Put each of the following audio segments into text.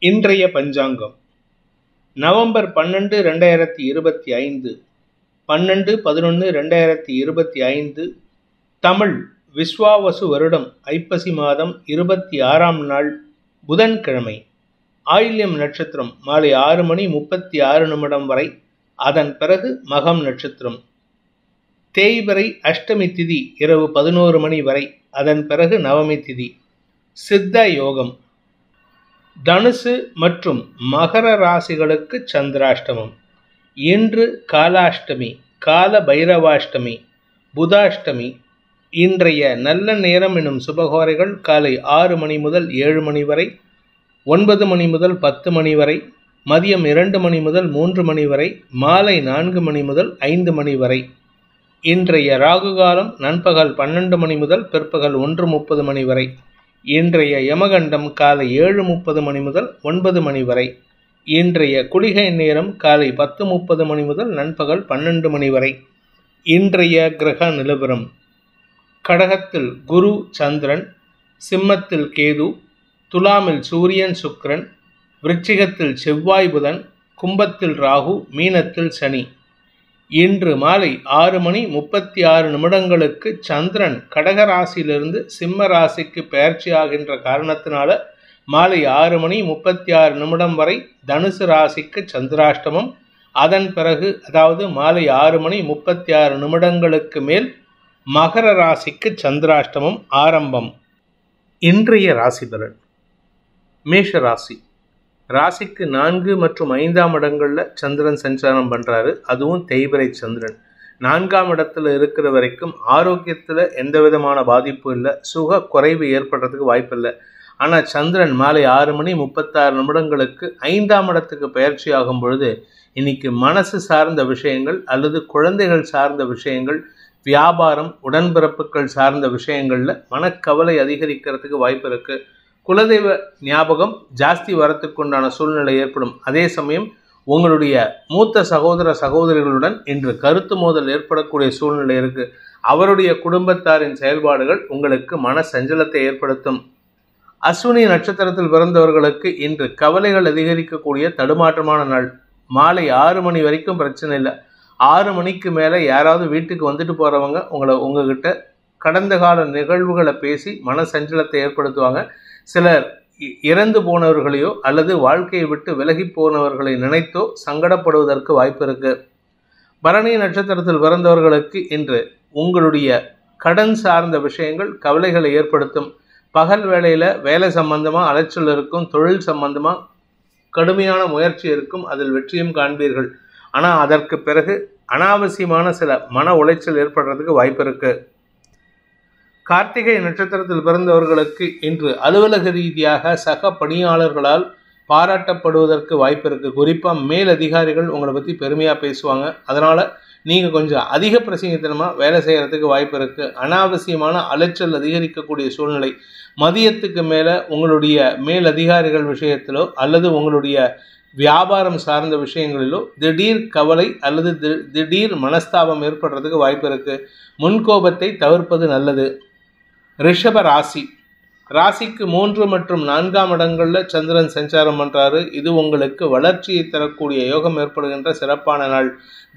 இன்றைய பஞ்சாங்கம் நவம்பர் 12, 2025 12/11/2025 தமிழ் விஸ்வாவசு வருடம் ஐப்பசி மாதம் 26ஆம் நாள் புதன்கிழமை. ஆயில்யம் நட்சத்திரம் மாலை 6:36 வரை, அதன் பிறகு மகம் நட்சத்திரம். தேய்பிறை அஷ்டமி திதி இரவு 11 மணி வரை, அதன் பிறகு நவமி திதி. சித்த யோகம். தனுசு மற்றும் மகர ராசிகளுக்கு சந்திராஷ்டமம். இன்று காலாஷ்டமி, கால பைரவாஷ்டமி, புதாஷ்டமி. இன்றைய நல்ல நேரம் எனும் சுபகோரைகள் காலை 6 மணி முதல் 7 மணி வரை, 9 மணி முதல் 10 மணி வரை, மதியம் 2 மணி முதல் 3 மணி வரை, மாலை 4 மணி முதல் 5 மணி வரை. இன்றைய ராகு காலம் நண்பகல் 12 மணி முதல் பிற்பகல் 1:30 மணி வரை. இன்றைய யமகண்டம் காலை 7:30 மணி முதல் 9 மணி வரை. இன்றைய குளிகை நேரம் காலை 10:30 மணி முதல் நண்பகல் 12 மணி வரை. இன்றைய கிரக நிலவரம்: கடகத்தில் குரு சந்திரன், சிம்மத்தில் கேது, துலாமில் சூரியன் சுக்கிரன், விருச்சிகத்தில் செவ்வாய் புதன், கும்பத்தில் ராகு, மீனத்தில் சனி. இன்று மாலை 6:36 சந்திரன் கடக ராசியிலிருந்து சிம்ம ராசிக்கு பெயர்ச்சியாகின்ற காரணத்தினால மாலை 6:36 வரை தனுசு ராசிக்கு சந்திராஷ்டமம். அதன் பிறகு, அதாவது மாலை 6:36 மேல் மகர ராசிக்கு சந்திராஷ்டமம் ஆரம்பம். இன்றைய ராசி பலன்: மேஷ ராசி. ராசிக்கு 4 மற்றும் 5ஆம் இடங்களில் சந்திரன் சஞ்சாரம் பண்ணுறாரு. அதுவும் தேய்பிறை சந்திரன். 4ஆம் இடத்துல இருக்கிற வரைக்கும் ஆரோக்கியத்தில் எந்த விதமான பாதிப்பும் இல்லை, சுக குறைவு ஏற்படுறதுக்கு வாய்ப்பு இல்லை. ஆனால் சந்திரன் மாலை 6:36 5ஆம் இடத்துக்கு பயிற்சி ஆகும் பொழுது இன்னைக்கு மனசு சார்ந்த விஷயங்கள் அல்லது குழந்தைகள் சார்ந்த விஷயங்கள், வியாபாரம், உடன்பிறப்புகள் சார்ந்த விஷயங்களில் மனக்கவலை அதிகரிக்கிறதுக்கு வாய்ப்பு இருக்குது. குலதெய்வ ஞாபகம் ஜாஸ்தி வரத்துக்குண்டான சூழ்நிலை ஏற்படும். அதே சமயம் உங்களுடைய மூத்த சகோதர சகோதரிகளுடன் இன்று கருத்து மோதல் ஏற்படக்கூடிய சூழ்நிலை இருக்கு. அவருடைய குடும்பத்தாரின் செயல்பாடுகள் உங்களுக்கு மன சஞ்சலத்தை ஏற்படுத்தும். அஸ்வினி நட்சத்திரத்தில் பிறந்தவர்களுக்கு இன்று கவலைகள் அதிகரிக்கக்கூடிய தடுமாற்றமான நாள். மாலை 6 மணி வரைக்கும் பிரச்சனை இல்லை. 6 மணிக்கு மேலே யாராவது வீட்டுக்கு வந்துட்டு போகிறவங்க உங்ககிட்ட கடந்த கால நிகழ்வுகளை பேசி மன சஞ்சலத்தை ஏற்படுத்துவாங்க. சிலர் இறந்து போனவர்களையோ அல்லது வாழ்க்கையை விட்டு விலகி போனவர்களை நினைத்தோ சங்கடப்படுவதற்கு வாய்ப்பு இருக்கு. பரணி நட்சத்திரத்தில் பிறந்தவர்களுக்கு இன்று உங்களுடைய கடன் சார்ந்த விஷயங்கள் கவலைகளை ஏற்படுத்தும். பகல் வேளையில் வேலை சம்பந்தமாக அலைச்சல் இருக்கும், தொழில் சம்பந்தமாக கடுமையான முயற்சி இருக்கும், அதில் வெற்றியும் காண்பீர்கள். ஆனால் அதற்கு பிறகு அனாவசியமான சில மன உளைச்சல் ஏற்படுறதுக்கு வாய்ப்பு இருக்கு. கார்த்திகை நட்சத்திரத்தில் பிறந்தவர்களுக்கு இன்று அலுவலக ரீதியாக சக பணியாளர்களால் பாராட்டப்படுவதற்கு வாய்ப்பு இருக்குது. குறிப்பாக மேல் அதிகாரிகள் உங்களை பற்றி பெருமையாக பேசுவாங்க. அதனால் நீங்கள் கொஞ்சம் அதிக பிரசங்கத்தனமாக வேலை செய்கிறதுக்கு வாய்ப்பு இருக்குது. அனாவசியமான அலைச்சல் அதிகரிக்கக்கூடிய சூழ்நிலை. மதியத்துக்கு மேலே உங்களுடைய மேல் அதிகாரிகள் விஷயத்திலோ அல்லது உங்களுடைய வியாபாரம் சார்ந்த விஷயங்களிலோ திடீர் கவலை அல்லது திடீர் மனஸ்தாபம் ஏற்படுறதுக்கு வாய்ப்பு இருக்குது. முன்கோபத்தை தவிர்ப்பது நல்லது. ரிஷப ராசி. ராசிக்கு 3 மற்றும் 4ஆம் இடங்களில் சந்திரன் சஞ்சாரம் பண்ணுறாரு. இது உங்களுக்கு வளர்ச்சியை தரக்கூடிய யோகம் ஏற்படுகின்ற சிறப்பான நாள்.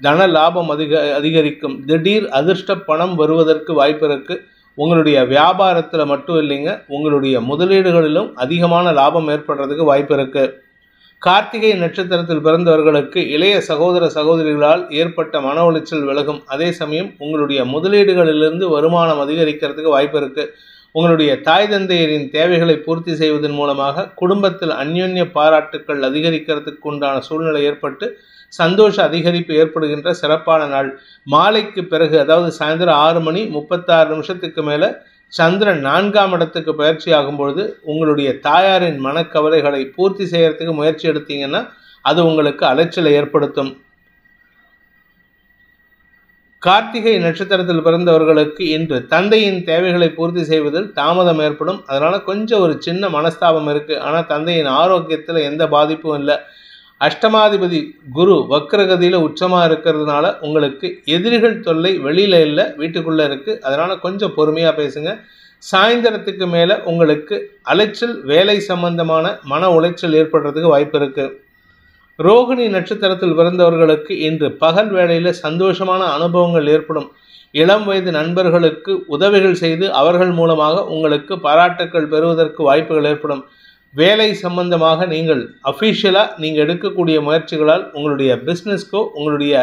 தன லாபம் அதிகரிக்கும். திடீர் அதிர்ஷ்ட பணம் வருவதற்கு வாய்ப்பு இருக்குது. உங்களுடைய வியாபாரத்தில் மட்டும் இல்லைங்க, உங்களுடைய முதலீடுகளிலும் அதிகமான லாபம் ஏற்படுறதுக்கு வாய்ப்பு இருக்குது. கார்த்திகை நட்சத்திரத்தில் பிறந்தவர்களுக்கு இளைய சகோதர சகோதரிகளால் ஏற்பட்ட மன உளைச்சல் விலகும். அதே சமயம் உங்களுடைய முதலீடுகளிலிருந்து வருமானம் அதிகரிக்கிறதுக்கு வாய்ப்பு இருக்குது. உங்களுடைய தாய் தந்தையரின் தேவைகளை பூர்த்தி செய்வதன் மூலமாக குடும்பத்தில் அந்யோன்ய பாராட்டுக்கள் அதிகரிக்கிறதுக்கு உண்டான சூழ்நிலை ஏற்பட்டு சந்தோஷ அதிகரிப்பு ஏற்படுகின்ற சிறப்பான நாள். மாலைக்கு பிறகு, அதாவது சாயந்தரம் 6:36 மேலே சந்திரன் 4ஆம் இடத்துக்கு பயிற்சி ஆகும் பொழுது உங்களுடைய தாயாரின் மனக்கவலைகளை பூர்த்தி செய்யறதுக்கு முயற்சி எடுத்தீங்கன்னா அது உங்களுக்கு அலைச்சலை ஏற்படுத்தும். கார்த்திகை நட்சத்திரத்தில் பிறந்தவர்களுக்கு இன்று தந்தையின் தேவைகளை பூர்த்தி செய்வதில் தாமதம் ஏற்படும். அதனால கொஞ்சம் ஒரு சின்ன மனஸ்தாபம் இருக்கு. ஆனால் தந்தையின் ஆரோக்கியத்தில் எந்த பாதிப்பும் இல்லை. அஷ்டமாதிபதி குரு வக்ரகதியில் உச்சமாக இருக்கிறதுனால உங்களுக்கு எதிரிகள் தொல்லை வெளியில் இல்லை, வீட்டுக்குள்ளே இருக்குது. அதனால் கொஞ்சம் பொறுமையாக பேசுங்க. சாயந்தரத்துக்கு மேலே உங்களுக்கு அலைச்சல், வேலை சம்பந்தமான மன உளைச்சல் ஏற்படுறதுக்கு வாய்ப்பு இருக்குது. ரோகிணி நட்சத்திரத்தில் பிறந்தவர்களுக்கு இன்று பகல் வேளையில் சந்தோஷமான அனுபவங்கள் ஏற்படும். இளம் வயது நண்பர்களுக்கு உதவிகள் செய்து அவர்கள் மூலமாக உங்களுக்கு பாராட்டுக்கள் பெறுவதற்கு வாய்ப்புகள் ஏற்படும். வேலை சம்பந்தமாக நீங்கள் நீங்கள் எடுக்கக்கூடிய முயற்சிகளால் உங்களுடைய பிஸ்னஸ்க்கோ, உங்களுடைய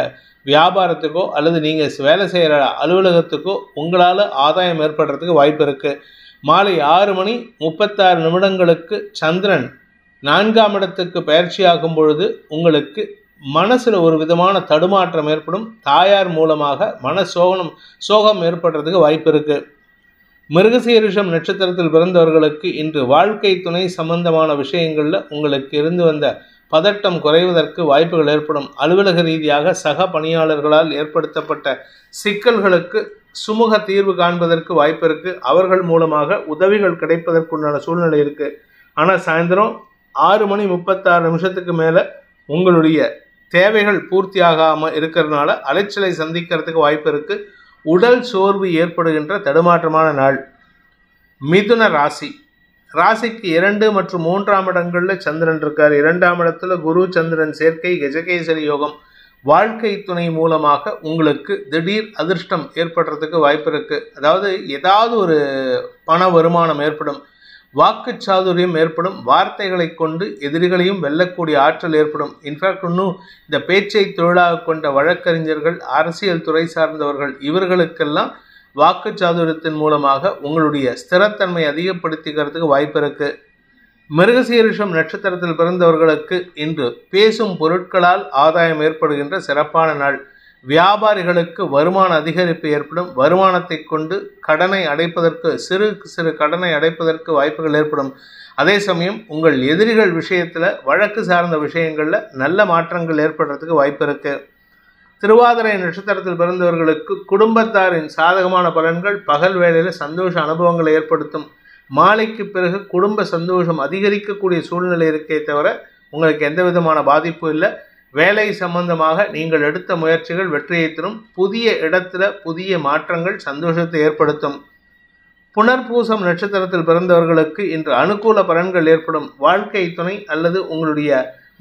வியாபாரத்துக்கோ அல்லது நீங்கள் வேலை செய்கிற அலுவலகத்துக்கோ உங்களால் ஆதாயம் ஏற்படுறதுக்கு வாய்ப்பு இருக்குது. மாலை 6:36 சந்திரன் 4ஆம் இடத்துக்கு பயிற்சியாகும் பொழுது உங்களுக்கு மனசில் ஒரு விதமான தடுமாற்றம் ஏற்படும். தாயார் மூலமாக சோகம் ஏற்படுறதுக்கு வாய்ப்பு இருக்குது. மிருகசீரிஷம் நட்சத்திரத்தில் பிறந்தவர்களுக்கு இன்று வாழ்க்கை துணை சம்பந்தமான விஷயங்களில் உங்களுக்கு இருந்து வந்த பதட்டம் குறைவதற்கு வாய்ப்புகள் ஏற்படும். அலுவலக ரீதியாக சக பணியாளர்களால் ஏற்படுத்தப்பட்ட சிக்கல்களுக்கு சுமூக தீர்வு காண்பதற்கு வாய்ப்பு இருக்குது. அவர்கள் மூலமாக உதவிகள் கிடைப்பதற்குண்டான சூழ்நிலை இருக்குது. ஆனால் சாயந்தரம் 6:36 மேலே உங்களுடைய தேவைகள் பூர்த்தியாகாமல் இருக்கிறதுனால அலைச்சலை சந்திக்கிறதுக்கு வாய்ப்பு இருக்குது. உடல் சோர்வு ஏற்படுகின்ற தடுமாற்றமான நாள். மிதுன ராசிக்கு 2 மற்றும் 3ஆம் இடங்களில் சந்திரன் இருக்கார். 2ஆம் இடத்துல குரு சந்திரன் சேர்க்கை, கஜகேசரி யோகம். வாழ்க்கை துணை மூலமாக உங்களுக்கு திடீர் அதிர்ஷ்டம் ஏற்படுறதுக்கு வாய்ப்பு இருக்குது. அதாவது ஏதாவது ஒரு பண வருமானம் ஏற்படும். வாக்கு சாதுரியம் ஏற்படும். வார்த்தைகளை கொண்டு எதிரிகளையும் வெல்லக்கூடிய ஆற்றல் ஏற்படும். இன்ஃபேக்ட் இன்னும் இந்த பேச்சை தொழிலாக கொண்ட வழக்கறிஞர்கள், அரசியல் துறை சார்ந்தவர்கள், இவர்களுக்கெல்லாம் வாக்கு சாதுரியத்தின் மூலமாக உங்களுடைய ஸ்திரத்தன்மை அதிகப்படுத்திக்கிறதுக்கு வாய்ப்பு இருக்குது. மிருகசீரிஷம் நட்சத்திரத்தில் பிறந்தவர்களுக்கு இன்று பேசும் பொருட்களால் ஆதாயம் ஏற்படுகின்ற சிறப்பான நாள். வியாபாரிகளுக்கு வருமான அதிகரிப்பு ஏற்படும். வருமானத்தை கொண்டு சிறு கடனை அடைப்பதற்கு வாய்ப்புகள் ஏற்படும். அதே சமயம் உங்கள் எதிரிகள் விஷயத்தில், வழக்கு சார்ந்த விஷயங்களில் நல்ல மாற்றங்கள் ஏற்படுறதுக்கு வாய்ப்பு இருக்குது. திருவாதிரை நட்சத்திரத்தில் பிறந்தவர்களுக்கு குடும்பத்தாரின் சாதகமான பலன்கள் பகல் வேளையில் சந்தோஷ அனுபவங்களை ஏற்படுத்தும். மாலைக்கு பிறகு குடும்ப சந்தோஷம் அதிகரிக்கக்கூடிய சூழ்நிலை இருக்கே தவிர உங்களுக்கு எந்த விதமான பாதிப்பும் இல்லை. வேலை சம்பந்தமாக நீங்கள் எடுத்த முயற்சிகள் வெற்றியை தரும். புதிய இடத்துல புதிய மாற்றங்கள் சந்தோஷத்தை ஏற்படுத்தும். புனர்பூசம் நட்சத்திரத்தில் பிறந்தவர்களுக்கு இன்று அனுகூல பலன்கள் ஏற்படும். வாழ்க்கை துணை அல்லது உங்களுடைய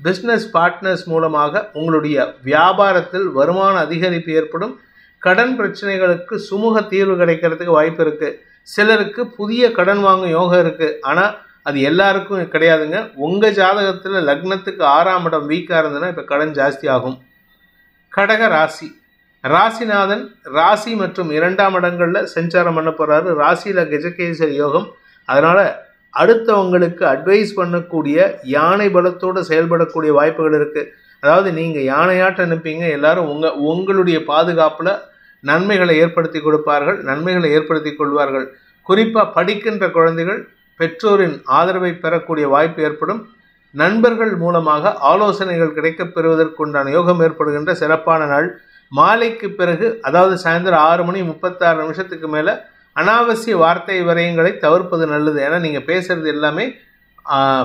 பிஸ்னஸ் பார்ட்னர்ஸ் மூலமாக உங்களுடைய வியாபாரத்தில் வருமான அதிகரிப்பு ஏற்படும். கடன் பிரச்சனைகளுக்கு சுமூக தீர்வு கிடைக்கிறதுக்கு வாய்ப்பு இருக்குது. சிலருக்கு புதிய கடன் வாங்கும் யோகம் இருக்குது. ஆனால் அது எல்லாருக்கும் கிடையாதுங்க. உங்கள் ஜாதகத்தில் லக்னத்துக்கு 6ஆம் இடம் வீக்காக இருந்ததுன்னா இப்போ கடன் ஜாஸ்தி ஆகும். கடக ராசிநாதன் ராசி மற்றும் 2ஆம் இடங்களில் சஞ்சாரம் பண்ண போகிறாரு. ராசியில் கஜகேசரி யோகம். அதனால் அடுத்தவங்களுக்கு அட்வைஸ் பண்ணக்கூடிய யானை பலத்தோடு செயல்படக்கூடிய வாய்ப்புகள் இருக்குது. அதாவது நீங்கள் யானையாட்ட நிற்பீங்க. எல்லாரும் உங்களுடைய பாதுகாப்பில் நன்மைகளை ஏற்படுத்தி கொடுப்பார்கள், நன்மைகளை ஏற்படுத்தி கொள்வார்கள். குறிப்பாக படிக்கின்ற குழந்தைகள் பெற்றோரின் ஆதரவை பெறக்கூடிய வாய்ப்பு ஏற்படும். நண்பர்கள் மூலமாக ஆலோசனைகள் கிடைக்கப் பெறுவதற்குண்டான யோகம் ஏற்படுகின்ற சிறப்பான நாள். மாலைக்கு பிறகு, அதாவது சாயந்தரம் 6:36 மேலே அனாவசிய வார்த்தை விரயங்களை தவிர்ப்பது நல்லது. ஏன்னா நீங்கள் பேசுகிறது எல்லாமே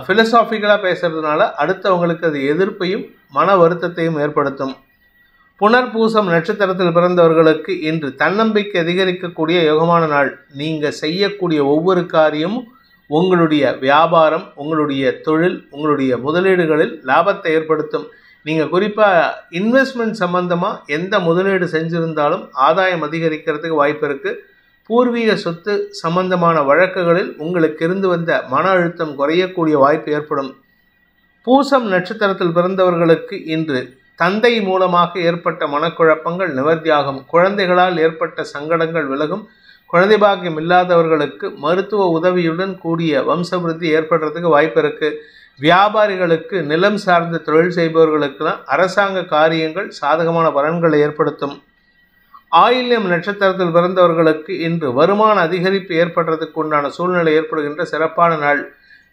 ஃபிலசாபிக்கலாக பேசுறதுனால அடுத்தவங்களுக்கு அது எதிர்ப்பையும் மன வருத்தத்தையும் ஏற்படுத்தும். புனர்பூசம் நட்சத்திரத்தில் பிறந்தவர்களுக்கு இன்று தன்னம்பிக்கை அதிகரிக்கக்கூடிய யோகமான நாள். நீங்கள் செய்யக்கூடிய ஒவ்வொரு காரியமும் உங்களுடைய வியாபாரம், உங்களுடைய தொழில், உங்களுடைய முதலீடுகளில் லாபத்தை ஏற்படுத்தும். நீங்கள் குறிப்பாக இன்வெஸ்ட்மெண்ட் சம்பந்தமாக எந்த முதலீடு செஞ்சுருந்தாலும் ஆதாயம் அதிகரிக்கிறதுக்கு வாய்ப்பு இருக்குது. பூர்வீக சொத்து சம்பந்தமான வழக்குகளில் உங்களுக்கு இருந்து வந்த மன அழுத்தம் குறையக்கூடிய வாய்ப்பு ஏற்படும். பூசம் நட்சத்திரத்தில் பிறந்தவர்களுக்கு இன்று தந்தை மூலமாக ஏற்பட்ட மனக்குழப்பங்கள் நிவர்த்தியாகும். குழந்தைகளால் ஏற்பட்ட சங்கடங்கள் விலகும். குழந்தை பாக்கியம் இல்லாதவர்களுக்கு மருத்துவ உதவியுடன் கூடிய வம்சவிருத்தி ஏற்படுறதுக்கு வாய்ப்பு இருக்குது. வியாபாரிகளுக்கு, நிலம் சார்ந்த தொழில் செய்பவர்களுக்கெல்லாம் அரசாங்க காரியங்கள் சாதகமான பலன்களை ஏற்படுத்தும். ஆயில்யம் நட்சத்திரத்தில் பிறந்தவர்களுக்கு இன்று வருமான அதிகரிப்பு ஏற்படுறதுக்கு உண்டான சூழ்நிலை ஏற்படுகின்ற சிறப்பான நாள்.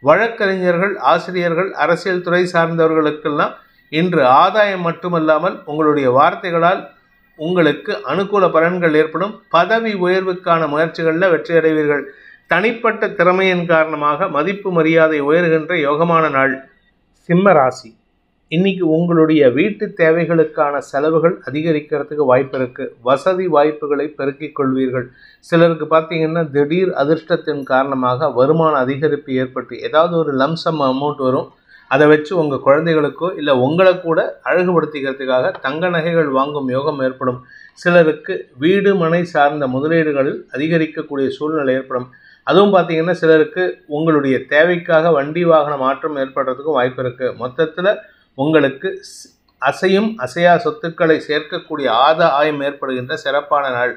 வழக்கறிஞர்கள், ஆசிரியர்கள், அரசியல் துறை சார்ந்தவர்களுக்கெல்லாம் இன்று ஆதாயம் மட்டுமல்லாமல் உங்களுடைய வார்த்தைகளால் உங்களுக்கு அனுகூல பலன்கள் ஏற்படும். பதவி உயர்வுக்கான முயற்சிகளில் வெற்றி அடைவீர்கள். தனிப்பட்ட திறமையின் காரணமாக மதிப்பு மரியாதை உயர்கின்ற யோகமான நாள். சிம்ம இன்னைக்கு உங்களுடைய வீட்டு தேவைகளுக்கான செலவுகள் அதிகரிக்கிறதுக்கு வாய்ப்பு இருக்குது. வசதி வாய்ப்புகளை பெருக்கிக் கொள்வீர்கள். சிலருக்கு பார்த்தீங்கன்னா திடீர் அதிர்ஷ்டத்தின் காரணமாக வருமான அதிகரிப்பு ஏற்பட்டு ஏதாவது ஒரு லம்சம் அமௌண்ட் வரும். அதை வச்சு உங்கள் குழந்தைகளுக்கோ இல்லை உங்களை கூட அழகுபடுத்திக்கிறதுக்காக தங்க நகைகள் வாங்கும் யோகம் ஏற்படும். சிலருக்கு வீடு மனை சார்ந்த முதலீடுகளில் அதிகரிக்கக்கூடிய சூழ்நிலை ஏற்படும். அதுவும் பார்த்தீங்கன்னா சிலருக்கு உங்களுடைய தேவைக்காக வண்டி வாகன மாற்றம் ஏற்படுறதுக்கும் வாய்ப்பு இருக்குது. மொத்தத்தில் உங்களுக்கு அசையும் அசையா சொத்துக்களை சேர்க்கக்கூடிய ஆதாயம் ஏற்படுகின்ற சிறப்பான நாள்.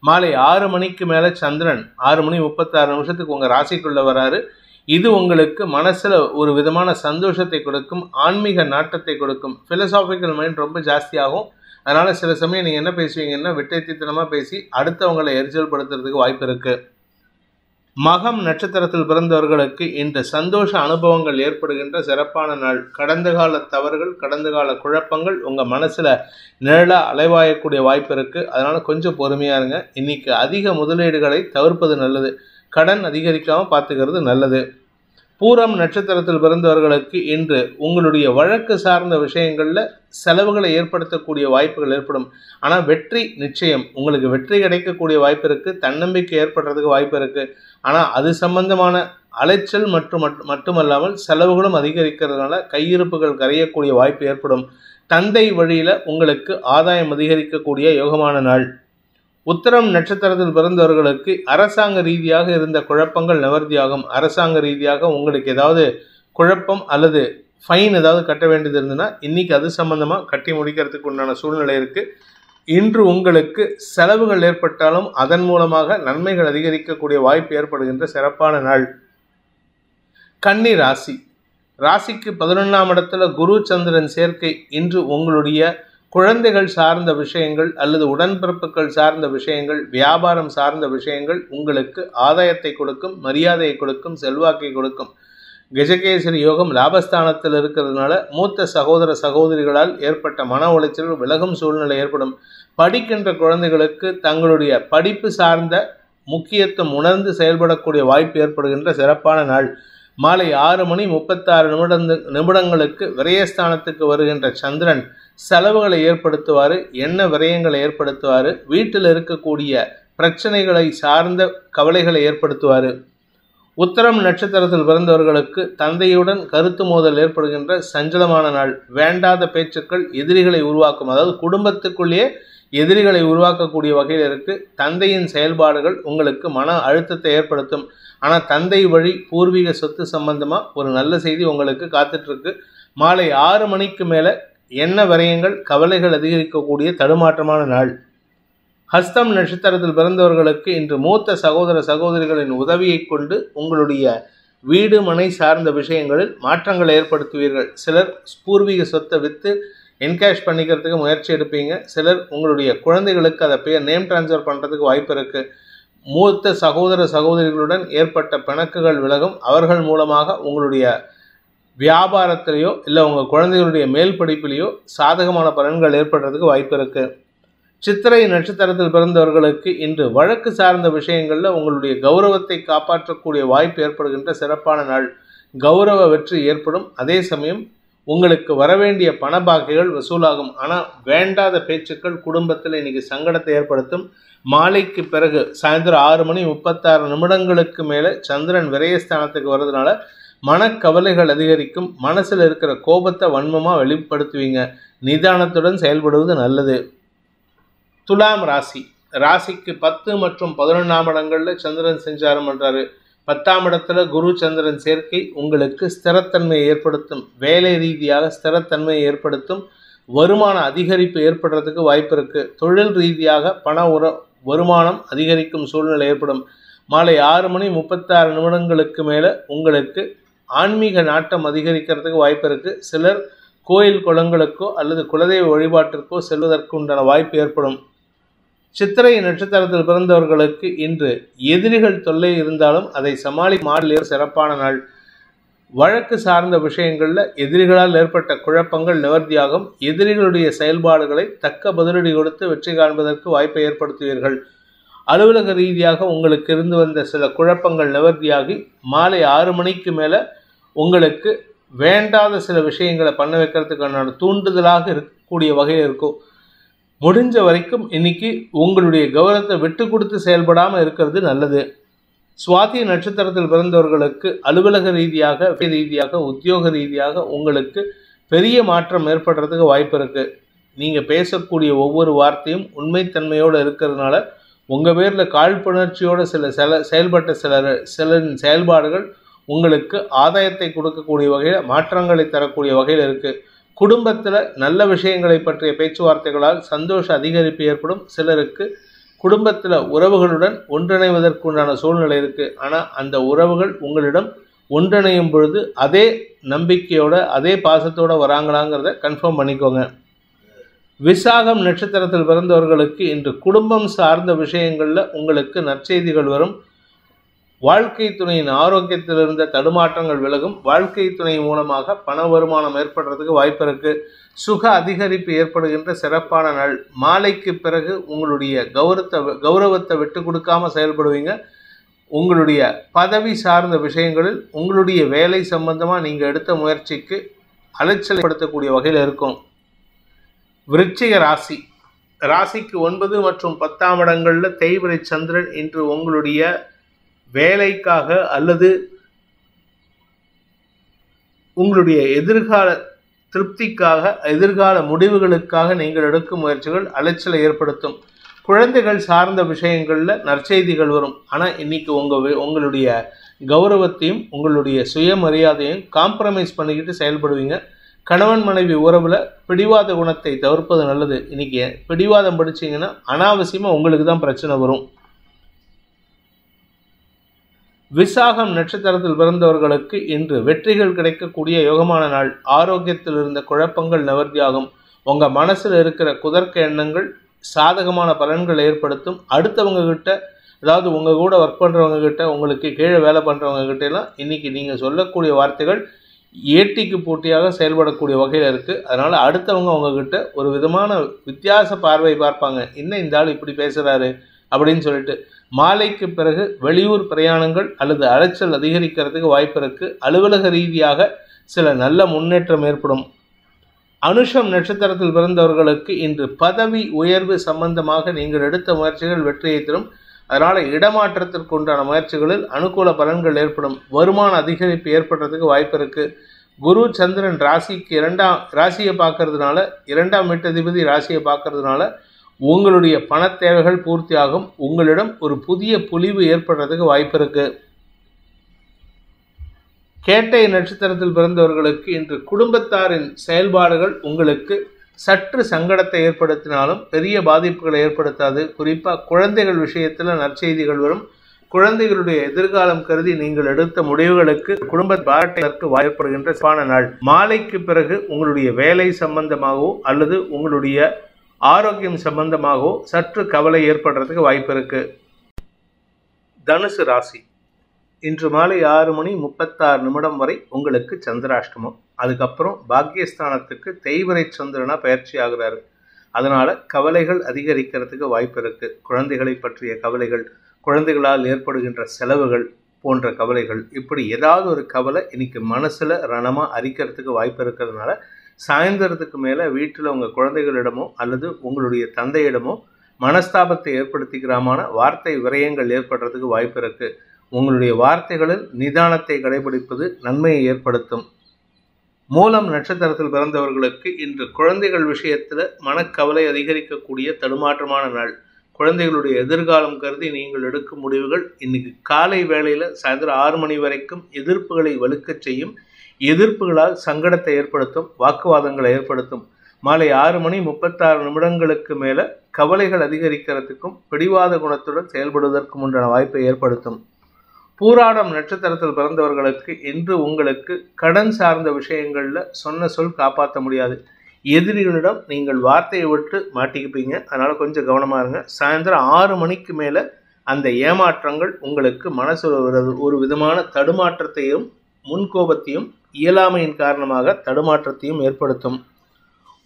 மாலை 6 மணிக்கு மேலே சந்திரன் 6:36 உங்கள் ராசிக்குள்ளே வராரு. இது உங்களுக்கு மனசில் ஒரு விதமான சந்தோஷத்தை கொடுக்கும், ஆன்மீக நாட்டத்தை கொடுக்கும். ஃபிலசாபிக்கல் மைண்ட் ரொம்ப ஜாஸ்தியாகும். அதனால் சில சமயம் நீங்கள் என்ன பேசுவீங்கன்னா விட்டைத்தித்தனமாக பேசி அடுத்தவங்களை எரிச்சல் படுத்துறதுக்கு வாய்ப்பு இருக்குது. மகம் நட்சத்திரத்தில் பிறந்தவர்களுக்கு இன்று சந்தோஷ அனுபவங்கள் ஏற்படுகின்ற சிறப்பான நாள். கடந்த கால தவறுகள், கடந்த கால குழப்பங்கள் உங்கள் மனசில் நிழலாக அலைவாயக்கூடிய வாய்ப்பு இருக்குது. அதனால் கொஞ்சம் பொறுமையாக இருங்க. இன்றைக்கி அதிக முதலீடுகளை தவிர்ப்பது நல்லது. கடன் அதிகரிக்காமல் பார்த்துக்கிறது நல்லது. பூரம் நட்சத்திரத்தில் பிறந்தவர்களுக்கு இன்று உங்களுடைய வழக்கு சார்ந்த விஷயங்களில் செலவுகளை ஏற்படுத்தக்கூடிய வாய்ப்புகள் ஏற்படும். ஆனால் வெற்றி நிச்சயம். உங்களுக்கு வெற்றி கிடைக்கக்கூடிய வாய்ப்பு இருக்குது. தன்னம்பிக்கை ஏற்படுறதுக்கு வாய்ப்பு இருக்குது. ஆனால் அது சம்பந்தமான அலைச்சல் மட்டுமல்லாமல் செலவுகளும் அதிகரிக்கிறதுனால கையிருப்புகள் கரையக்கூடிய வாய்ப்பு ஏற்படும். தந்தை வழியில் உங்களுக்கு ஆதாயம் அதிகரிக்கக்கூடிய யோகமான நாள். உத்திரம் நட்சத்திரத்தில் பிறந்தவர்களுக்கு அரசாங்க ரீதியாக இருந்த குழப்பங்கள் நிவர்த்தியாகும். அரசாங்க ரீதியாக உங்களுக்கு ஏதாவது குழப்பம் அல்லது ஃபைன் ஏதாவது கட்ட வேண்டியது இருந்ததுன்னா இன்றைக்கி அது சம்பந்தமாக கட்டி முடிக்கிறதுக்கு உண்டான சூழ்நிலை இருக்குது. இன்று உங்களுக்கு செலவுகள் ஏற்பட்டாலும் அதன் மூலமாக நன்மைகள் அதிகரிக்கக்கூடிய வாய்ப்பு ஏற்படுகின்ற சிறப்பான நாள். கன்னி ராசி. ராசிக்கு 11ஆம் இடத்துல குரு சந்திரன் சேர்க்கை இன்று உங்களுடைய குழந்தைகள் சார்ந்த விஷயங்கள் அல்லது உடன்பிறப்புகள் சார்ந்த விஷயங்கள், வியாபாரம் சார்ந்த விஷயங்கள் உங்களுக்கு ஆதாயத்தை கொடுக்கும், மரியாதையை கொடுக்கும், செல்வாக்கை கொடுக்கும். கஜகேசரி யோகம் லாபஸ்தானத்தில் இருக்கிறதுனால மூத்த சகோதர சகோதரிகளால் ஏற்பட்ட மன உளைச்சல் விலகும் சூழ்நிலை ஏற்படும். படிக்கின்ற குழந்தைகளுக்கு தங்களுடைய படிப்பு சார்ந்த முக்கியத்துவம் உணர்ந்து செயல்படக்கூடிய வாய்ப்பு ஏற்படுகின்ற சிறப்பான நாள். மாலை 6:36 விரயஸ்தானத்துக்கு வருகின்ற சந்திரன் செலவுகளை ஏற்படுத்துவார், எண்ண விரயங்களை ஏற்படுத்துவார், வீட்டில் இருக்கக்கூடிய பிரச்சனைகளை சார்ந்த கவலைகளை ஏற்படுத்துவார். உத்திரம் நட்சத்திரத்தில் பிறந்தவர்களுக்கு தந்தையுடன் கருத்து மோதல் ஏற்படுகின்ற சஞ்சலமான நாள். வேண்டாத பேச்சுக்கள் எதிரிகளை உருவாக்கும். அதாவது குடும்பத்துக்குள்ளேயே எதிரிகளை உருவாக்கக்கூடிய வகையில் இருக்குது. தந்தையின் செயல்பாடுகள் உங்களுக்கு மன அழுத்தத்தை ஏற்படுத்தும். ஆனால் தந்தை வழி பூர்வீக சொத்து சம்பந்தமாக ஒரு நல்ல செய்தி உங்களுக்கு காத்துட்ருக்கு. மாலை 6 மணிக்கு மேலே எண்ண விரயங்கள் கவலைகள் அதிகரிக்கக்கூடிய தடுமாற்றமான நாள். ஹஸ்தம் நட்சத்திரத்தில் பிறந்தவர்களுக்கு இன்று மூத்த சகோதர சகோதரிகளின் உதவியை கொண்டு உங்களுடைய வீடு மனை சார்ந்த விஷயங்களில் மாற்றங்களை ஏற்படுத்துவீர்கள். சிலர் பூர்வீக சொத்தை விற்று என்கேஷ் பண்ணிக்கிறதுக்கு முயற்சி எடுப்பீங்க. சிலர் உங்களுடைய குழந்தைகளுக்கு அதை நேம் டிரான்ஸ்ஃபர் பண்ணுறதுக்கு வாய்ப்பு இருக்குது. மூத்த சகோதர சகோதரிகளுடன் ஏற்பட்ட பிணக்குகள் விலகும். அவர்கள் மூலமாக உங்களுடைய வியாபாரத்திலேயோ இல்லை உங்கள் குழந்தைகளுடைய மேல் படிப்பிலேயோ சாதகமான பலன்கள் ஏற்படுறதுக்கு வாய்ப்பு இருக்குது. சித்திரை நட்சத்திரத்தில் பிறந்தவர்களுக்கு இன்று வழக்கு சார்ந்த விஷயங்களில் உங்களுடைய கௌரவத்தை காப்பாற்றக்கூடிய வாய்ப்பு ஏற்படுகின்ற சிறப்பான நாள். கௌரவ வெற்றி ஏற்படும். அதே சமயம் உங்களுக்கு வரவேண்டிய பண பாக்கிகள் வசூலாகும். ஆனால் வேண்டாத பேச்சுக்கள் குடும்பத்தில் இன்றைக்கி சங்கடத்தை ஏற்படுத்தும். மாலைக்கு பிறகு சாயந்தரம் 6:36 மேலே சந்திரன் விரயஸ்தானத்துக்கு வர்றதுனால மனக்கவலைகள் அதிகரிக்கும். மனசில் இருக்கிற கோபத்தை வன்மமாக வெளிப்படுத்துவீங்க. நிதானத்துடன் செயல்படுவது நல்லது. துலாம் ராசி. ராசிக்கு 10 மற்றும் 11ஆம் இடங்களில் சந்திரன் சஞ்சாரம் பண்ணுறாரு. 10ஆம் இடத்துல குரு சந்திரன் சேர்க்கை உங்களுக்கு ஸ்திரத்தன்மையை ஏற்படுத்தும். வேலை ரீதியாக ஸ்திரத்தன்மையை ஏற்படுத்தும். வருமான அதிகரிப்பு ஏற்படுறதுக்கு வாய்ப்பு இருக்குது. தொழில் ரீதியாக வருமானம் அதிகரிக்கும் சூழ்நிலை ஏற்படும். மாலை 6:36 மேலே உங்களுக்கு ஆன்மீக நாட்டம் அதிகரிக்கிறதுக்கு வாய்ப்பு இருக்குது. சிலர் கோயில் குளங்களுக்கோ அல்லது குலதெய்வ வழிபாட்டிற்கோ செல்வதற்கு உண்டான வாய்ப்பு ஏற்படும். சித்திரை நட்சத்திரத்தில் பிறந்தவர்களுக்கு இன்று எதிரிகள் தொல்லை இருந்தாலும் அதை சமாளிக்க சிறப்பான நாள். வழக்கு சார்ந்த விஷயங்களில் எதிரிகளால் ஏற்பட்ட குழப்பங்கள் நிவர்த்தியாகும். எதிரிகளுடைய செயல்பாடுகளை தக்க பதிலடி கொடுத்து வெற்றி காண்பதற்கு வாய்ப்பை ஏற்படுத்துவீர்கள். அலுவலக ரீதியாக உங்களுக்கு இருந்து வந்த சில குழப்பங்கள் நிவர்த்தியாகி மாலை 6 மேலே உங்களுக்கு வேண்டாத சில விஷயங்களை பண்ண வைக்கிறதுக்கான தூண்டுதலாக இருக்கக்கூடிய வகையில் இருக்கும். முடிஞ்ச வரைக்கும் இன்னைக்கு உங்களுடைய கௌரவத்தை விட்டு கொடுத்து செயல்படாமல் இருக்கிறது நல்லது. சுவாதி நட்சத்திரத்தில் பிறந்தவர்களுக்கு அலுவலக ரீதியாக உத்தியோக ரீதியாக உங்களுக்கு பெரிய மாற்றம் ஏற்படுறதுக்கு வாய்ப்பு இருக்குது. நீங்கள் பேசக்கூடிய ஒவ்வொரு வார்த்தையும் உண்மைத்தன்மையோடு இருக்கிறதுனால உங்கள் பேரில் காழ்ப்புணர்ச்சியோடு செயல்பட்ட சிலரின் செயல்பாடுகள் உங்களுக்கு ஆதாயத்தை கொடுக்கக்கூடிய வகையில் மாற்றங்களை தரக்கூடிய வகையில் இருக்குது. குடும்பத்தில் நல்ல விஷயங்களை பற்றிய பேச்சுவார்த்தைகளால் சந்தோஷ அதிகரிப்பு ஏற்படும். சிலருக்கு குடும்பத்தில் உறவுகளுடன் ஒன்றிணைவதற்குண்டான சூழ்நிலை இருக்குது. ஆனால் அந்த உறவுகள் உங்களிடம் ஒன்றிணையும் பொழுது அதே நம்பிக்கையோட அதே பாசத்தோடு வராங்களாங்கிறத கன்ஃபார்ம் பண்ணிக்கோங்க. விசாகம் நட்சத்திரத்தில் பிறந்தவர்களுக்கு இன்று குடும்பம் சார்ந்த விஷயங்களில் உங்களுக்கு நற்செய்திகள் வரும். வாழ்க்கை துணையின் ஆரோக்கியத்தில் இருந்த தடுமாற்றங்கள் விலகும். வாழ்க்கை துணை மூலமாக பண வருமானம் ஏற்படுறதுக்கு வாய்ப்பு இருக்குது. சுக அதிகரிப்பு ஏற்படுகின்ற சிறப்பான நாள். மாலைக்கு பிறகு உங்களுடைய கௌரவத்தை விட்டு கொடுக்காமல் செயல்படுவீங்க. உங்களுடைய பதவி சார்ந்த விஷயங்களில் உங்களுடைய வேலை சம்பந்தமாக நீங்கள் எடுத்த முயற்சிக்கு அலைச்சல்படுத்தக்கூடிய வகையில் இருக்கும். விருச்சிக ராசிக்கு 9 மற்றும் 10ஆம் இடங்களில் தேய்பிறை சந்திரன் இன்று உங்களுடைய வேலைக்காக அல்லது உங்களுடைய எதிர்கால திருப்திக்காக எதிர்கால முடிவுகளுக்காக நீங்கள் எடுக்கும் முயற்சிகள் அலைச்சலை ஏற்படுத்தும். குழந்தைகள் சார்ந்த விஷயங்களில் நற்செய்திகள் வரும். ஆனால் இன்னைக்கு உங்களுடைய கௌரவத்தையும் உங்களுடைய சுயமரியாதையும் காம்ப்ரமைஸ் பண்ணிக்கிட்டு செயல்படுவீங்க. கணவன் மனைவி உறவில் பிடிவாத குணத்தை தவிர்ப்பது நல்லது. இன்னைக்கு பிடிவாதம் படிச்சிங்கன்னா அனாவசியமாக உங்களுக்கு தான் பிரச்சனை வரும். விசாகம் நட்சத்திரத்தில் பிறந்தவர்களுக்கு இன்று வெற்றிகள் கிடைக்கக்கூடிய யோகமான நாள். ஆரோக்கியத்தில் இருந்த குழப்பங்கள் நிவர்த்தியாகும். உங்கள் மனசில் இருக்கிற குதர்க்க எண்ணங்கள் சாதகமான பலன்கள் ஏற்படுத்தும். அடுத்தவங்க கிட்ட, அதாவது உங்கள் கூட ஒர்க் பண்ணுறவங்க கிட்ட, உங்களுக்கு கீழே வேலை பண்ணுறவங்க கிட்டலாம் இன்றைக்கி நீங்கள் சொல்லக்கூடிய வார்த்தைகள் ஏட்டிக்கு போட்டியாக செயல்படக்கூடிய வகையில் இருக்குது. அதனால் அடுத்தவங்க உங்ககிட்ட ஒரு விதமான வித்தியாச பார்வை பார்ப்பாங்க. என்ன இந்த ஆள் இப்படி பேசுகிறாரு அப்படின்னு சொல்லிட்டு. மாலைக்கு பிறகு வெளியூர் பிரயாணங்கள் அல்லது அலைச்சல் அதிகரிக்கிறதுக்கு வாய்ப்பு இருக்குது. அலுவலக ரீதியாக சில நல்ல முன்னேற்றம் ஏற்படும். அனுஷம் நட்சத்திரத்தில் பிறந்தவர்களுக்கு இன்று பதவி உயர்வு சம்பந்தமாக நீங்கள் எடுத்த முயற்சிகள் வெற்றியை தரும். அதனால் இடமாற்றத்திற்கு உண்டான முயற்சிகளில் அனுகூல பலன்கள் ஏற்படும். வருமான அதிகரிப்பு ஏற்படுறதுக்கு வாய்ப்பு இருக்குது. குரு சந்திரன் ராசியை பார்க்கறதுனால 2ஆம் வீட்டதிபதி ராசியை பார்க்கறதுனால உங்களுடைய பண தேவைகள் பூர்த்தியாகும். உங்களிடம் ஒரு புதிய பொலிவு ஏற்படுறதுக்கு வாய்ப்பு இருக்குது. கேட்டை நட்சத்திரத்தில் பிறந்தவர்களுக்கு இன்று குடும்பத்தாரின் செயல்பாடுகள் உங்களுக்கு சற்று சங்கடத்தை ஏற்படுத்தினாலும் பெரிய பாதிப்புகளை ஏற்படுத்தாது. குறிப்பாக குழந்தைகள் விஷயத்தில் நற்செய்திகள் வரும். குழந்தைகளுடைய எதிர்காலம் கருதி நீங்கள் எடுத்த முடிவுகளுக்கு குடும்ப பாராட்டுவதற்கு வாய்ப்படுகின்ற சிறப்பான நாள். மாலைக்கு பிறகு உங்களுடைய வேலை சம்பந்தமாகவோ அல்லது உங்களுடைய ஆரோக்கியம் சம்பந்தமாகவோ சற்று கவலை ஏற்படுறதுக்கு வாய்ப்பு இருக்கு. தனுசு ராசி இன்று மாலை 6:36 வரை உங்களுக்கு சந்திராஷ்டமம். அதுக்கப்புறம் பாக்கியஸ்தானத்துக்கு தேய்பிறை சந்திரனா பயிற்சி ஆகிறாரு. அதனால கவலைகள் அதிகரிக்கிறதுக்கு வாய்ப்பு இருக்கு. குழந்தைகளை பற்றிய கவலைகள், குழந்தைகளால் ஏற்படுகின்ற செலவுகள் போன்ற கவலைகள், இப்படி ஏதாவது ஒரு கவலை இன்னைக்கு மனசுல ரணமா அரிக்கிறதுக்கு வாய்ப்பு இருக்கிறதுனால சாயந்தரத்துக்கு மேலே வீட்டில் உங்கள் குழந்தைகளிடமோ அல்லது உங்களுடைய தந்தையிடமோ மனஸ்தாபத்தை ஏற்படுத்திக்கிறாமான வார்த்தை விரயங்கள் ஏற்படுறதுக்கு வாய்ப்பு இருக்குது. உங்களுடைய வார்த்தைகளில் நிதானத்தை கடைபிடிப்பது நன்மையை ஏற்படுத்தும். மூலம் நட்சத்திரத்தில் பிறந்தவர்களுக்கு இன்று குழந்தைகள் விஷயத்தில் மனக்கவலை அதிகரிக்கக்கூடிய தடுமாற்றமான நாள். குழந்தைகளுடைய எதிர்காலம் கருதி நீங்கள் எடுக்கும் முடிவுகள் இன்னைக்கு காலை வேளையில் சாயந்தரம் 6 மணி வரைக்கும் எதிர்ப்புகளை வலுக்கச் செய்யும். எதிர்ப்புகளால் சங்கடத்தை ஏற்படுத்தும், வாக்குவாதங்களை ஏற்படுத்தும். மாலை 6:36 மேலே கவலைகள் அதிகரிக்கிறதுக்கும் பிடிவாத குணத்துடன் செயல்படுவதற்கும் உண்டான வாய்ப்பை ஏற்படுத்தும். பூராடம் நட்சத்திரத்தில் பிறந்தவர்களுக்கு இன்று உங்களுக்கு கடன் சார்ந்த விஷயங்களில் சொன்ன சொல் காப்பாற்ற முடியாது. எதிரிகளிடம் நீங்கள் வார்த்தையை விட்டு மாட்டிக்குப்பீங்க. அதனால் கொஞ்சம் கவனமாக இருங்க. சாயந்தரம் 6 மணிக்கு மேலே அந்த ஏமாற்றங்கள் உங்களுக்கு மனசில் ஒரு விதமான தடுமாற்றத்தையும் முன்கோபத்தையும் இயலாமையின் காரணமாக தடுமாற்றத்தையும் ஏற்படுத்தும்.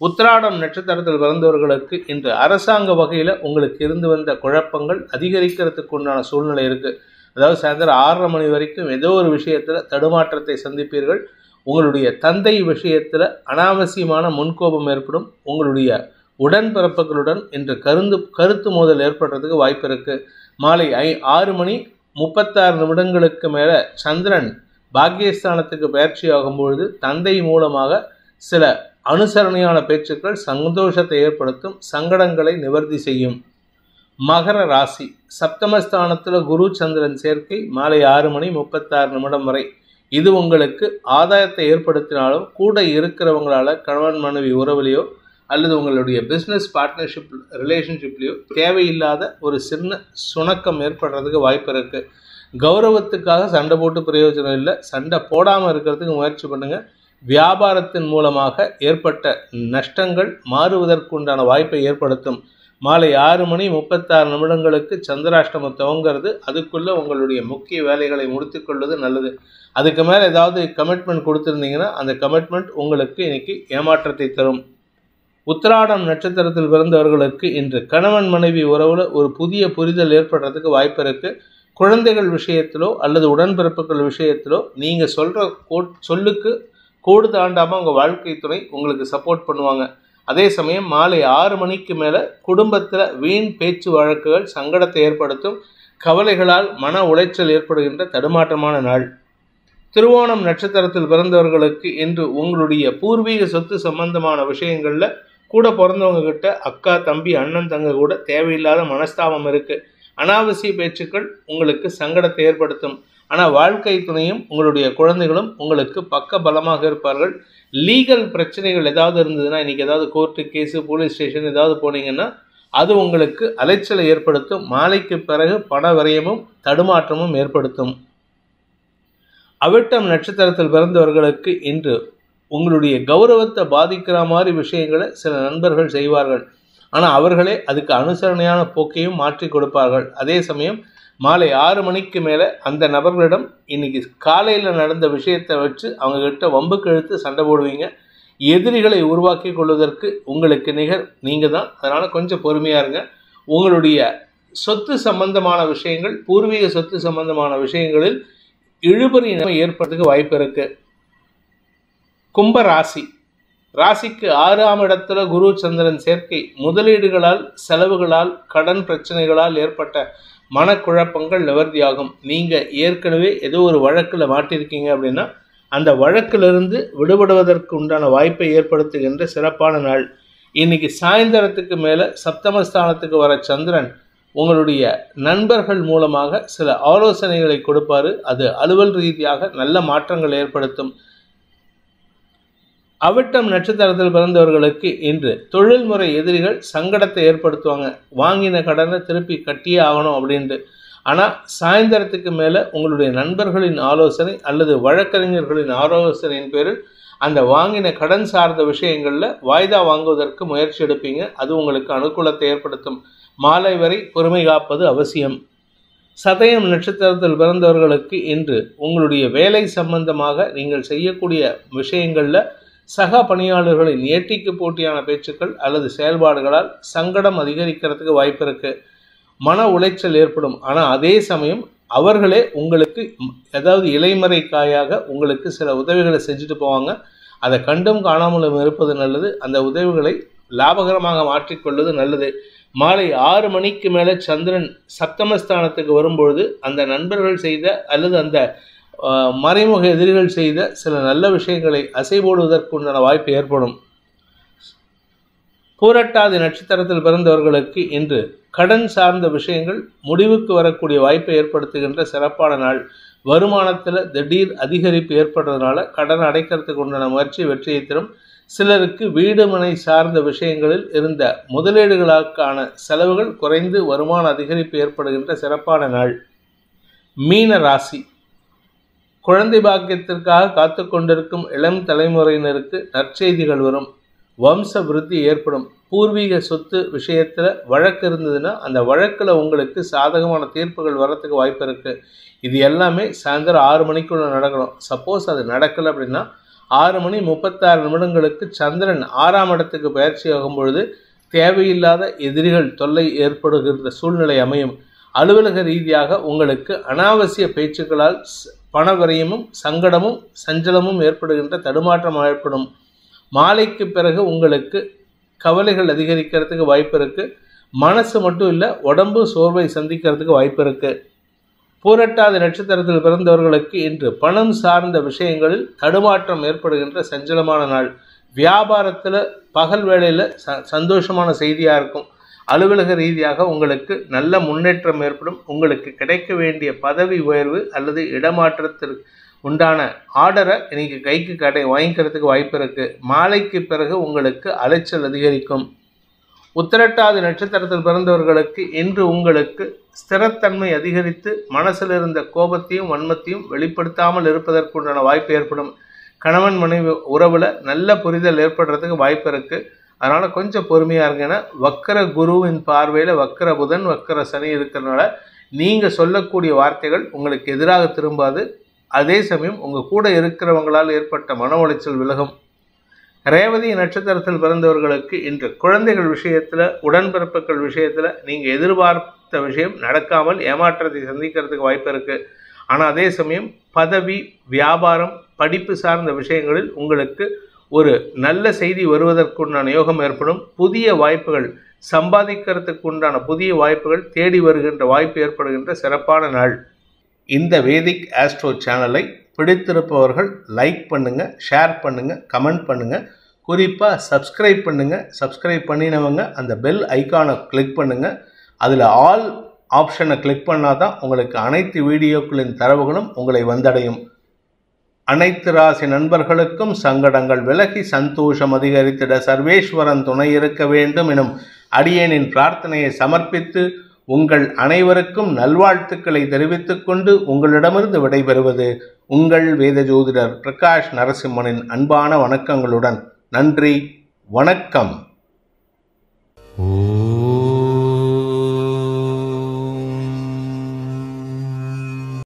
உத்திராடம் நட்சத்திரத்தில் பிறந்தவர்களுக்கு இன்று அரசாங்க வகையில் உங்களுக்கு இருந்து வந்த குழப்பங்கள் அதிகரிக்கிறதுக்கு உண்டான சூழ்நிலை இருக்குது. அதாவது சாயந்தரம் 6:30 மணி வரைக்கும் ஏதோ ஒரு விஷயத்தில் தடுமாற்றத்தை சந்திப்பீர்கள். உங்களுடைய தந்தை விஷயத்தில் அனாவசியமான முன்கோபம் ஏற்படும். உங்களுடைய உடன்பிறப்புகளுடன் இன்று கருத்து மோதல் ஏற்படுறதுக்கு வாய்ப்பு இருக்குது. மாலை 6:36 மேலே சந்திரன் பாக்கியஸ்தானத்துக்கு பயிற்சி ஆகும்பொழுது தந்தை மூலமாக சில அனுசரணையான பேச்சுக்கள் சந்தோஷத்தை ஏற்படுத்தும், சங்கடங்களை நிவர்த்தி செய்யும். மகர ராசி, சப்தமஸ்தானத்தில் குரு சந்திரன் சேர்க்கை மாலை 6:36 வரை. இது உங்களுக்கு ஆதாயத்தை ஏற்படுத்தினாலும் கூட இருக்கிறவங்களால கணவன் மனைவி உறவுலையோ அல்லது உங்களுடைய பிஸ்னஸ் பார்ட்னர்ஷிப் ரிலேஷன்ஷிப்லேயோ தேவையில்லாத ஒரு சின்ன சுணக்கம் ஏற்படுறதுக்கு வாய்ப்பு இருக்குது. கௌரவத்துக்காக சண்டை போட்டு பிரயோஜனம் இல்லை. சண்டை போடாமல் இருக்கிறதுக்கு முயற்சி பண்ணுங்கள். வியாபாரத்தின் மூலமாக ஏற்பட்ட நஷ்டங்கள் மாறுவதற்குண்டான வாய்ப்பை ஏற்படுத்தும். மாலை 6:36 சந்திராஷ்டமம் துவங்கிறது. அதுக்குள்ளே உங்களுடைய முக்கிய வேலைகளை முடித்து கொள்வது நல்லது. அதுக்கு மேலே ஏதாவது கமிட்மெண்ட் கொடுத்துருந்தீங்கன்னா அந்த கமிட்மெண்ட் உங்களுக்கு இன்னைக்கு ஏமாற்றத்தை தரும். உத்திராடம் நட்சத்திரத்தில் பிறந்தவர்களுக்கு இன்று கணவன் மனைவி உறவில் ஒரு புதிய புரிதல் ஏற்படுறதுக்கு வாய்ப்பு இருக்குது. குழந்தைகள் விஷயத்திலோ அல்லது உடன்பிறப்புகள் விஷயத்திலோ நீங்கள் சொல்கிற சொல்லுக்கு கோடு தாண்டாமல் உங்கள் வாழ்க்கை துணை உங்களுக்கு சப்போர்ட் பண்ணுவாங்க. அதே சமயம் மாலை 6 மேலே குடும்பத்தில் வீண் பேச்சு வழக்குகள் சங்கடத்தை ஏற்படுத்தும். கவலைகளால் மன உளைச்சல் ஏற்படுகின்ற தடுமாற்றமான நாள். திருவோணம் நட்சத்திரத்தில் பிறந்தவர்களுக்கு இன்று உங்களுடைய பூர்வீக சொத்து சம்பந்தமான விஷயங்களில் கூட பிறந்தவங்க கிட்ட அக்கா தம்பி அண்ணன் தங்க கூட தேவையில்லாத மனஸ்தாபம் இருக்குது. அனாவசிய பேச்சுக்கள் உங்களுக்கு சங்கடத்தை ஏற்படுத்தும். ஆனால் வாழ்க்கை துணையும் உங்களுடைய குழந்தைகளும் உங்களுக்கு பக்க பலமாக இருப்பார்கள். லீகல் பிரச்சனைகள் ஏதாவது இருந்ததுன்னா, இன்றைக்கி ஏதாவது கோர்ட்டு கேஸு போலீஸ் ஸ்டேஷன் ஏதாவது போனீங்கன்னா அது உங்களுக்கு அலைச்சலை ஏற்படுத்தும். மாலைக்கு பிறகு பண விரயமும் தடுமாற்றமும் ஏற்படுத்தும். அவிட்டம் நட்சத்திரத்தில் பிறந்தவர்களுக்கு இன்று உங்களுடைய கௌரவத்தை பாதிக்கிற மாதிரி விஷயங்களை சில நண்பர்கள் செய்வார்கள். ஆனால் அவர்களே அதுக்கு அனுசரணையான போக்கையும் மாற்றி கொடுப்பார்கள். அதே சமயம் மாலை 6 மேலே அந்த நபர்களிடம் இன்னைக்கு காலையில் நடந்த விஷயத்தை வச்சு அவங்கக்கிட்ட வம்புக்கு இழுத்து சண்டை போடுவீங்க. எதிரிகளை உருவாக்கி கொள்வதற்கு உங்களுக்கு நிகர் நீங்கள் தான். அதனால் கொஞ்சம் பொறுமையாக இருங்க. உங்களுடைய சொத்து சம்பந்தமான விஷயங்கள், பூர்வீக சொத்து சம்பந்தமான விஷயங்களில் இழுபறி ஏற்படுறதுக்கு வாய்ப்பு இருக்குது. கும்ப ராசி, ராசிக்கு 6ஆம் இடத்துல குரு சந்திரன் சேர்க்கை முதலீடுகளால், செலவுகளால், கடன் பிரச்சனைகளால் ஏற்பட்ட மனக்குழப்பங்கள் நிவர்த்தியாகும். நீங்கள் ஏற்கனவே ஏதோ ஒரு வழக்கில் மாட்டிருக்கீங்க அப்படின்னா அந்த வழக்கிலிருந்து விடுபடுவதற்கு உண்டான வாய்ப்பை ஏற்படுத்துகின்ற சிறப்பான நாள். இன்னைக்கு சாயந்தரத்துக்கு மேலே சப்தமஸ்தானத்துக்கு வர சந்திரன் உங்களுடைய நண்பர்கள் மூலமாக சில ஆலோசனைகளை கொடுப்பாரு. அது அலுவல் ரீதியாக நல்ல மாற்றங்கள் ஏற்படுத்தும். அவிட்டம் நட்சத்திரத்தில் பிறந்தவர்களுக்கு இன்று தொழில்முறை எதிரிகள் சங்கடத்தை ஏற்படுத்துவாங்க. வாங்கின கடனை திருப்பி கட்டியே ஆகணும் அப்படின்ட்டு. ஆனால் சாயந்தரத்துக்கு மேலே உங்களுடைய நண்பர்களின் ஆலோசனை அல்லது வழக்கறிஞர்களின் ஆலோசனையின் பேரில் அந்த வாங்கின கடன் சார்ந்த விஷயங்களில் வாய்தா வாங்குவதற்கு முயற்சி எடுப்பீங்க. அது உங்களுக்கு அனுகூலத்தை ஏற்படுத்தும். மாலை வரை பொறுமை காப்பது அவசியம். சதயம் நட்சத்திரத்தில் பிறந்தவர்களுக்கு இன்று உங்களுடைய வேலை சம்பந்தமாக நீங்கள் செய்யக்கூடிய விஷயங்களில் சக பணியாளர்களின் ஏட்டிக்கு போட்டியான பேச்சுக்கள் அல்லது செயல்பாடுகளால் சங்கடம் அதிகரிக்கிறதுக்கு வாய்ப்பு இருக்குது. மன உளைச்சல் ஏற்படும். ஆனால் அதே சமயம் அவர்களே உங்களுக்கு ஏதாவது இலைமறை காயாக உங்களுக்கு சில உதவிகளை செஞ்சுட்டு போவாங்க. அதை கண்டும் காணாமலும் இருப்பது நல்லது. அந்த உதவிகளை லாபகரமாக மாற்றிக்கொள்வது நல்லது. மாலை 6 மேலே சந்திரன் சப்தமஸ்தானத்துக்கு வரும்பொழுது அந்த நண்பர்கள் செய்த அல்லது அந்த மறைமுக எதிரிகள் செய்த சில நல்ல விஷயங்களை அசைபோடுவதற்குண்டான வாய்ப்பு ஏற்படும். பூரட்டாதி நட்சத்திரத்தில் பிறந்தவர்களுக்கு இன்று கடன் சார்ந்த விஷயங்கள் முடிவுக்கு வரக்கூடிய வாய்ப்பை ஏற்படுத்துகின்ற சிறப்பான நாள். வருமானத்தில் திடீர் அதிகரிப்பு ஏற்படுறதுனால கடன் அடைக்கிறதுக்கு உண்டான முயற்சி வெற்றியை தரும். சிலருக்கு வீடு மனை சார்ந்த விஷயங்களில் இருந்த முதலீடுகளுக்கான செலவுகள் குறைந்து வருமான அதிகரிப்பு ஏற்படுகின்ற சிறப்பான நாள். மீன ராசி, குழந்தை பாக்கியத்திற்காக காத்து கொண்டிருக்கும் இளம் தலைமுறையினருக்கு நற்செய்திகள் வரும். வம்ச விருத்தி ஏற்படும். பூர்வீக சொத்து விஷயத்தில் வழக்கு இருந்ததுன்னா அந்த வழக்கில் உங்களுக்கு சாதகமான தீர்ப்புகள் வரத்துக்கு வாய்ப்பு இருக்குது. இது எல்லாமே சாயந்தரம் 6 நடக்கணும். சப்போஸ் அது நடக்கலை அப்படின்னா 6:36 சந்திரன் 6ஆம் இடத்துக்கு பயிற்சி ஆகும் பொழுது தேவையில்லாத எதிரிகள் தொல்லை ஏற்படுகின்ற சூழ்நிலை அமையும். அலுவலக ரீதியாக உங்களுக்கு அனாவசிய பேச்சுக்களால் பணவிரயமும் சங்கடமும் சஞ்சலமும் ஏற்படுகின்ற தடுமாற்றம் ஏற்படும். மாலைக்கு பிறகு உங்களுக்கு கவலைகள் அதிகரிக்கிறதுக்கு வாய்ப்பு இருக்குது. மனசு மட்டும் இல்லை, உடம்பு சோர்வை சந்திக்கிறதுக்கு வாய்ப்பு இருக்குது. பூரட்டாதி நட்சத்திரத்தில் பிறந்தவர்களுக்கு இன்று பணம் சார்ந்த விஷயங்களில் தடுமாற்றம் ஏற்படுகின்ற சஞ்சலமான நாள். வியாபாரத்தில் பகல் வேளையில் சந்தோஷமான செய்தியாக இருக்கும். அலுவலக ரீதியாக உங்களுக்கு நல்ல முன்னேற்றம் ஏற்படும். உங்களுக்கு கிடைக்க வேண்டிய பதவி உயர்வு அல்லது இடமாற்றத்திற்கு உண்டான ஆர்டரை இன்னைக்கு கைக்கு வாங்கிக்கிறதுக்கு வாய்ப்பு இருக்குது. மாலைக்கு பிறகு உங்களுக்கு அலைச்சல் அதிகரிக்கும். உத்திரட்டாதி நட்சத்திரத்தில் பிறந்தவர்களுக்கு இன்று உங்களுக்கு ஸ்திரத்தன்மை அதிகரித்து மனசில் இருந்த கோபத்தையும் வன்மத்தையும் வெளிப்படுத்தாமல் இருப்பதற்குண்டான வாய்ப்பு ஏற்படும். கணவன் மனைவி உறவில் நல்ல புரிதல் ஏற்படுறதுக்கு வாய்ப்பு இருக்குது. அதனால் கொஞ்சம் பொறுமையாக இருங்கன்னா, வக்கர குருவின் பார்வையில் வக்கர புதன் வக்கர சனி இருக்கிறதுனால நீங்கள் சொல்லக்கூடிய வார்த்தைகள் உங்களுக்கு எதிராக திரும்பாது. அதே சமயம் உங்கள் கூட இருக்கிறவங்களால் ஏற்பட்ட மன உளைச்சல் விலகும். ரேவதி நட்சத்திரத்தில் பிறந்தவர்களுக்கு இன்று குழந்தைகள் விஷயத்தில் உடன்பிறப்புகள் விஷயத்தில் நீங்கள் எதிர்பார்த்த விஷயம் நடக்காமல் ஏமாற்றத்தை சந்திக்கிறதுக்கு வாய்ப்பு இருக்குது. ஆனால் அதே சமயம் பதவி வியாபாரம் படிப்பு சார்ந்த விஷயங்களில் உங்களுக்கு ஒரு நல்ல செய்தி வருவதற்குண்டான யோகம் ஏற்படும். புதிய வாய்ப்புகள் சம்பாதிக்கிறதுக்கு உண்டான புதிய வாய்ப்புகள் தேடி வருகின்ற வாய்ப்பு ஏற்படுகின்ற சிறப்பான நாள். இந்த வேதிக் ஆஸ்ட்ரோ சேனலை பிடித்திருப்பவர்கள் லைக் பண்ணுங்கள், ஷேர் பண்ணுங்கள், கமெண்ட் பண்ணுங்கள். குறிப்பாக சப்ஸ்கிரைப் பண்ணுங்கள். சப்ஸ்கிரைப் பண்ணினவங்க அந்த பெல் ஐக்கானை கிளிக் பண்ணுங்கள். அதில் ஆல் ஆப்ஷனை கிளிக் பண்ணால் தான் உங்களுக்கு அனைத்து வீடியோக்களின் தரவுகளும் உங்களை வந்தடையும். அனைத்து ராசி நண்பர்களுக்கும் சங்கடங்கள் விலகி சந்தோஷம் அதிகரித்திட சர்வேஸ்வரன் துணை இருக்க வேண்டும் எனும் அடியேனின் பிரார்த்தனையை சமர்ப்பித்து உங்கள் அனைவருக்கும் நல்வாழ்த்துக்களை தெரிவித்துக் கொண்டு உங்களிடமிருந்து விடைபெறுவது உங்கள் வேத ஜோதிடர் பிரகாஷ் நரசிம்மனின் அன்பான வணக்கங்களுடன். நன்றி, வணக்கம்.